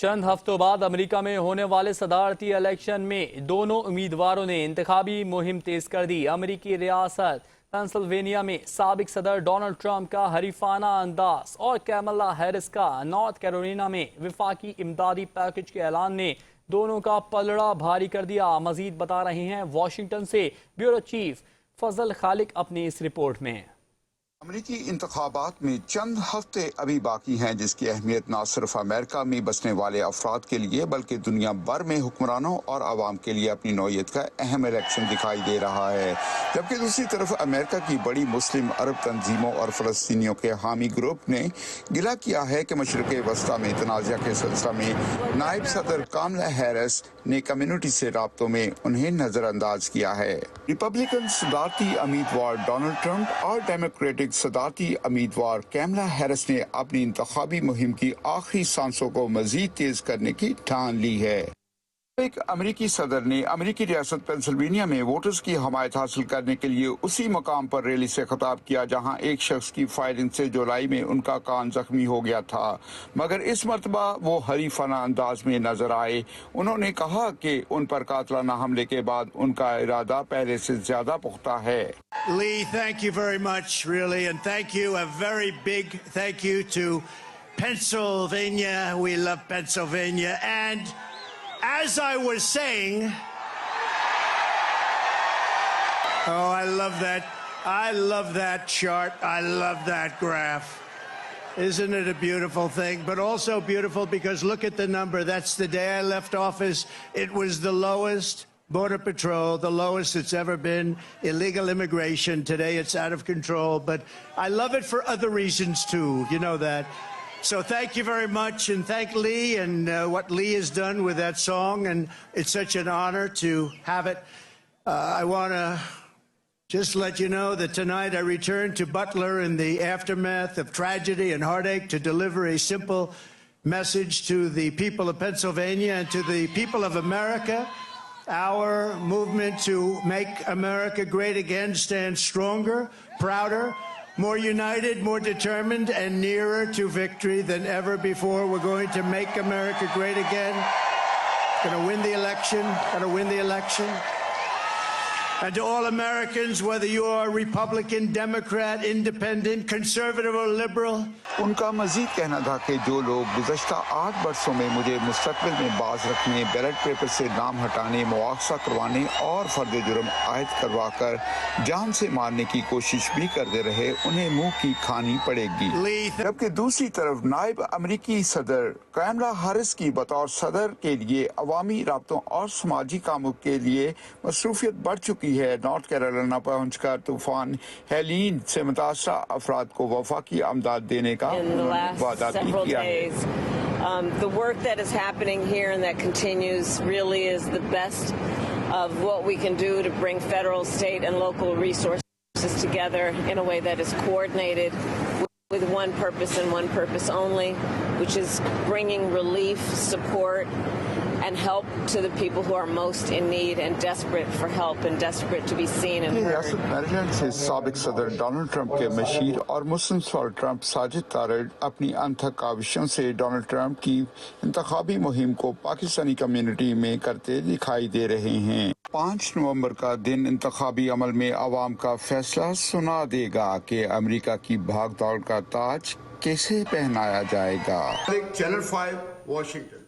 چند ہفتوں بعد امریکہ میں ہونے والے صدارتی الیکشن میں دونوں امیدواروں نے انتخابی مہم تیز کر دی۔ امریکی ریاست پینسلوینیا میں سابق صدر ڈونلڈ ٹرمپ کا حریفانہ انداز اور کیملا ہیرس کا نارتھ کیرولینا میں وفاقی امدادی پیکج کے اعلان نے دونوں کا پلڑا بھاری کر دیا۔ مزید بتا رہے ہیں واشنگٹن سے بیورو چیف فضل خالق اپنی اس رپورٹ میں۔ امریکی انتخابات میں چند ہفتے ابھی باقی ہیں، جس کی اہمیت نہ صرف امریکہ میں بسنے والے افراد کے لیے بلکہ دنیا بھر میں حکمرانوں اور عوام کے لیے اپنی نوعیت کا اہم الیکشن دکھائی دے رہا ہے۔ جبکہ دوسری طرف امریکہ کی بڑی مسلم عرب تنظیموں اور فلسطینیوں کے حامی گروپ نے گلہ کیا ہے کہ مشرق وسطی میں تنازع کے سلسلہ میں نائب صدر کاملا ہیرس نے کمیونٹی سے رابطوں میں انہیں نظر انداز کیا ہے۔ ریپبلکن صدارتی امیدوار ڈونلڈ ٹرمپ اور ڈیموکریٹک صدارتی امیدوار کیملا ہیرس نے اپنی انتخابی مہم کی آخری سانسوں کو مزید تیز کرنے کی ٹھان لی ہے۔ ایک امریکی صدر نے امریکی ریاست پینسلوینیا میں ووٹرز کی حمایت حاصل کرنے کے لیے اسی مقام پر ریلی سے خطاب کیا جہاں ایک شخص کی فائرنگ سے جولائی میں ان کا کان زخمی ہو گیا تھا، مگر اس مرتبہ وہ حریفانہ انداز میں نظر آئے۔ انہوں نے کہا کہ ان پر قاتلانہ حملے کے بعد ان کا ارادہ پہلے سے زیادہ پختہ ہے۔ Lee, thank you very much, really, and thank you, a very big thank you to Pennsylvania. We love Pennsylvania, and as I was saying, oh, I love that chart, I love that graph. Isn't it a beautiful thing? But also beautiful because look at the number. That's the day I left office. It was the lowest. Border Patrol, the lowest it's ever been. Illegal immigration, today it's out of control. But I love it for other reasons too, you know that. So thank you very much, and thank Lee and what Lee has done with that song, and it's such an honor to have it. I want to just let you know that tonight I returned to Butler in the aftermath of tragedy and heartache to deliver a simple message to the people of Pennsylvania and to the people of America. Our movement to make America great again stands stronger, prouder, more united, more determined, and nearer to victory than ever before. We're going to make America great again. Gonna win the election. And to all Americans, whether you are Republican, Democrat, Independent, Conservative or Liberal. ان کا مزید کہنا تھا کہ جو لوگ گزشتہ 8 برسوں میں مجھے مستقبل میں باز رکھنے، بیلٹ پیپر سے نام ہٹانے، مواخذہ کروانے اور فرد جرم عائد کروا کر جان سے مارنے کی کوشش بھی کرتے رہے، انہیں منہ کی کھانی پڑے گی۔ جبکہ دوسری طرف نائب امریکی صدر کیملا ہیرس کی بطور صدر کے لیے عوامی رابطوں اور سماجی کاموں کے لیے مصروفیت بڑھ چکی ہے۔ نارتھ کیرولینا پہنچ کر طوفان ہیلین سے متاثرہ افراد کو وفاقی امداد دینے کا in the last several days. The work that is happening here and that continues really is the best of what we can do to bring federal, state, and local resources together in a way that is coordinated with one purpose and one purpose only, which is bringing relief, support, and help to the people who are most in need and desperate for help and desperate to be seen and heard. ریاست میریلینڈ سے سابق صدر Donald Trump کے مشیر اور مسلم سوال Trump Sajid Tariq اپنی انتھک کاوشوں سے ڈونلڈ ٹرمپ کی انتخابی مہم کو پاکستانی کمیونٹی میں کرتے دکھائی دے رہے ہیں۔ 5 نومبر کا دن انتخابی عمل میں عوام کا فیصلہ سنا دے گا کہ امریکہ کی بھاگ دوڑ کا تاج کیسے پہنایا جائے گا۔ Channel 5 Washington.